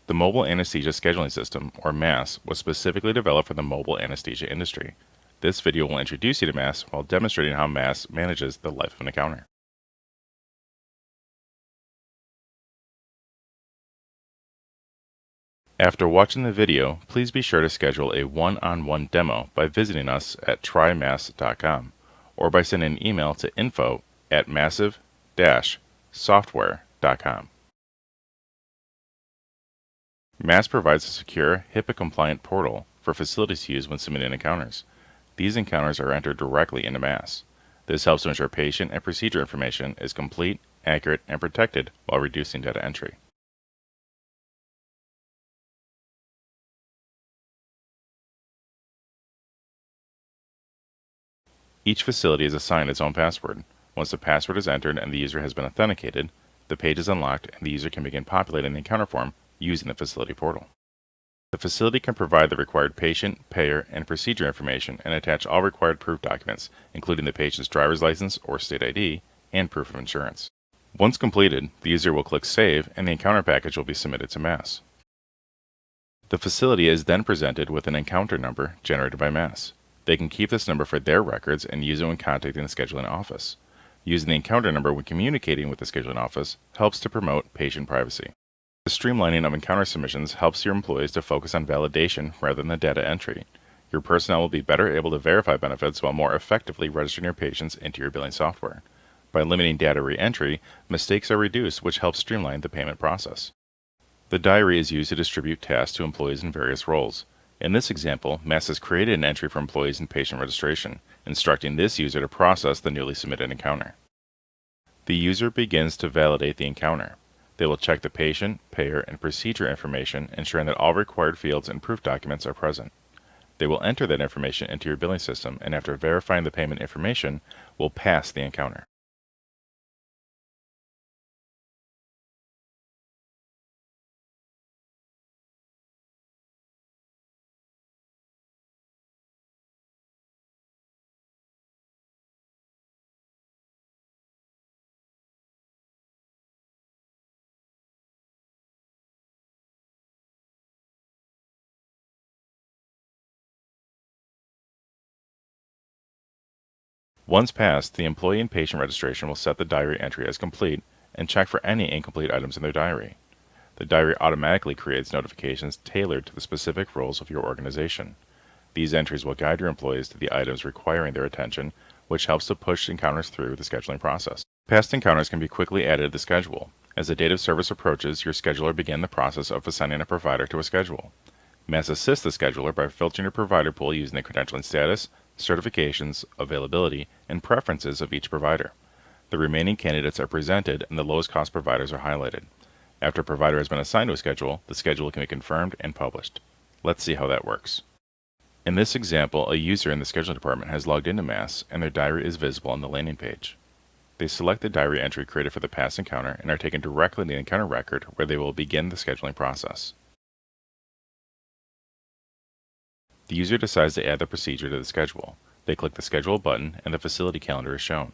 The Mobile Anesthesia Scheduling System, or MAS, was specifically developed for the mobile anesthesia industry. This video will introduce you to MAS while demonstrating how MAS manages the life of an encounter. After watching the video, please be sure to schedule a one-on-one demo by visiting us at trymas.com or by sending an email to info@massive-software.com. MAS provides a secure, HIPAA-compliant portal for facilities to use when submitting encounters. These encounters are entered directly into MAS. This helps to ensure patient and procedure information is complete, accurate, and protected while reducing data entry. Each facility is assigned its own password. Once the password is entered and the user has been authenticated, the page is unlocked and the user can begin populating the encounter form using the facility portal. The facility can provide the required patient, payer, and procedure information and attach all required proof documents, including the patient's driver's license or state ID and proof of insurance. Once completed, the user will click Save and the encounter package will be submitted to MAS. The facility is then presented with an encounter number generated by MAS. They can keep this number for their records and use it when contacting the scheduling office. Using the encounter number when communicating with the scheduling office helps to promote patient privacy. The streamlining of encounter submissions helps your employees to focus on validation rather than the data entry. Your personnel will be better able to verify benefits while more effectively registering your patients into your billing software. By limiting data re-entry, mistakes are reduced, which helps streamline the payment process. The diary is used to distribute tasks to employees in various roles. In this example, MAS has created an entry for employees in patient registration, instructing this user to process the newly submitted encounter. The user begins to validate the encounter. They will check the patient, payer, and procedure information, ensuring that all required fields and proof documents are present. They will enter that information into your billing system, and after verifying the payment information, will pass the encounter. Once passed, the employee and patient registration will set the diary entry as complete and check for any incomplete items in their diary. The diary automatically creates notifications tailored to the specific roles of your organization. These entries will guide your employees to the items requiring their attention, which helps to push encounters through the scheduling process. Past encounters can be quickly added to the schedule. As the date of service approaches, your scheduler begins the process of assigning a provider to a schedule. MAS assists the scheduler by filtering your provider pool using the credentialing status, certifications, availability, and preferences of each provider. The remaining candidates are presented and the lowest cost providers are highlighted. After a provider has been assigned to a schedule, the schedule can be confirmed and published. Let's see how that works. In this example, a user in the scheduling department has logged into MAS and their diary is visible on the landing page. They select the diary entry created for the past encounter and are taken directly to the encounter record where they will begin the scheduling process. The user decides to add the procedure to the schedule. They click the Schedule button and the facility calendar is shown.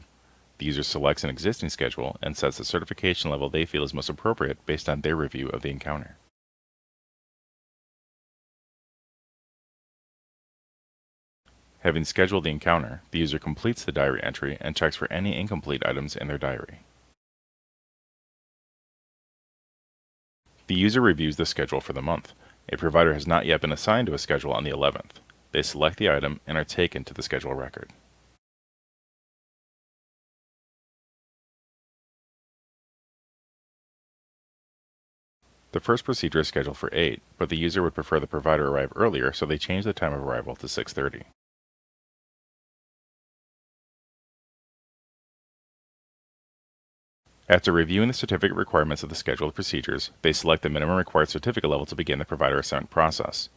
The user selects an existing schedule and sets the certification level they feel is most appropriate based on their review of the encounter. Having scheduled the encounter, the user completes the diary entry and checks for any incomplete items in their diary. The user reviews the schedule for the month. A provider has not yet been assigned to a schedule on the 11th. They select the item and are taken to the schedule record. The first procedure is scheduled for 8, but the user would prefer the provider arrive earlier, so they change the time of arrival to 6:30. After reviewing the certificate requirements of the scheduled procedures, they select the minimum required certificate level to begin the provider assignment process.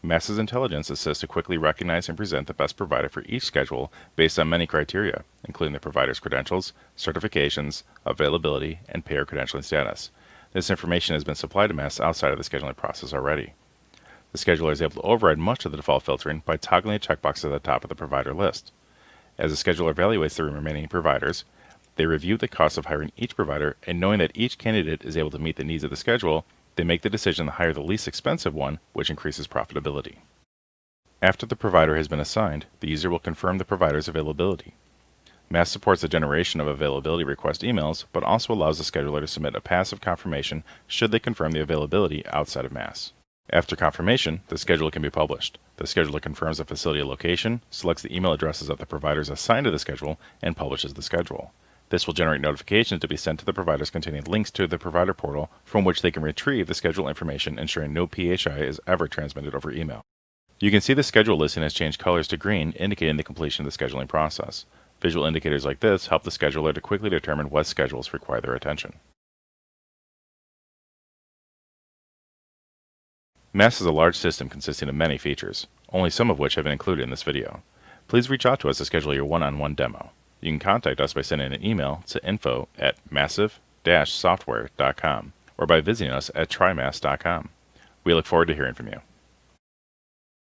MAS's intelligence assists to quickly recognize and present the best provider for each schedule based on many criteria, including the provider's credentials, certifications, availability, and payer credentialing status. This information has been supplied to MAS outside of the scheduling process already. The scheduler is able to override much of the default filtering by toggling a checkbox at the top of the provider list. As the scheduler evaluates the remaining providers, they review the cost of hiring each provider, and knowing that each candidate is able to meet the needs of the schedule, They make the decision to hire the least expensive one, which increases profitability. After the provider has been assigned, the user will confirm the provider's availability. MAS supports the generation of availability request emails, but also allows the scheduler to submit a passive confirmation should they confirm the availability outside of MAS. After confirmation, the schedule can be published. The scheduler confirms the facility location, selects the email addresses of the providers assigned to the schedule, and publishes the schedule. This will generate notifications to be sent to the providers containing links to the provider portal from which they can retrieve the schedule information, ensuring no PHI is ever transmitted over email. You can see the schedule listing has changed colors to green, indicating the completion of the scheduling process. Visual indicators like this help the scheduler to quickly determine what schedules require their attention. MAS is a large system consisting of many features, only some of which have been included in this video. Please reach out to us to schedule your one-on-one demo. You can contact us by sending an email to info@massive-software.com or by visiting us at trymas.com. We look forward to hearing from you.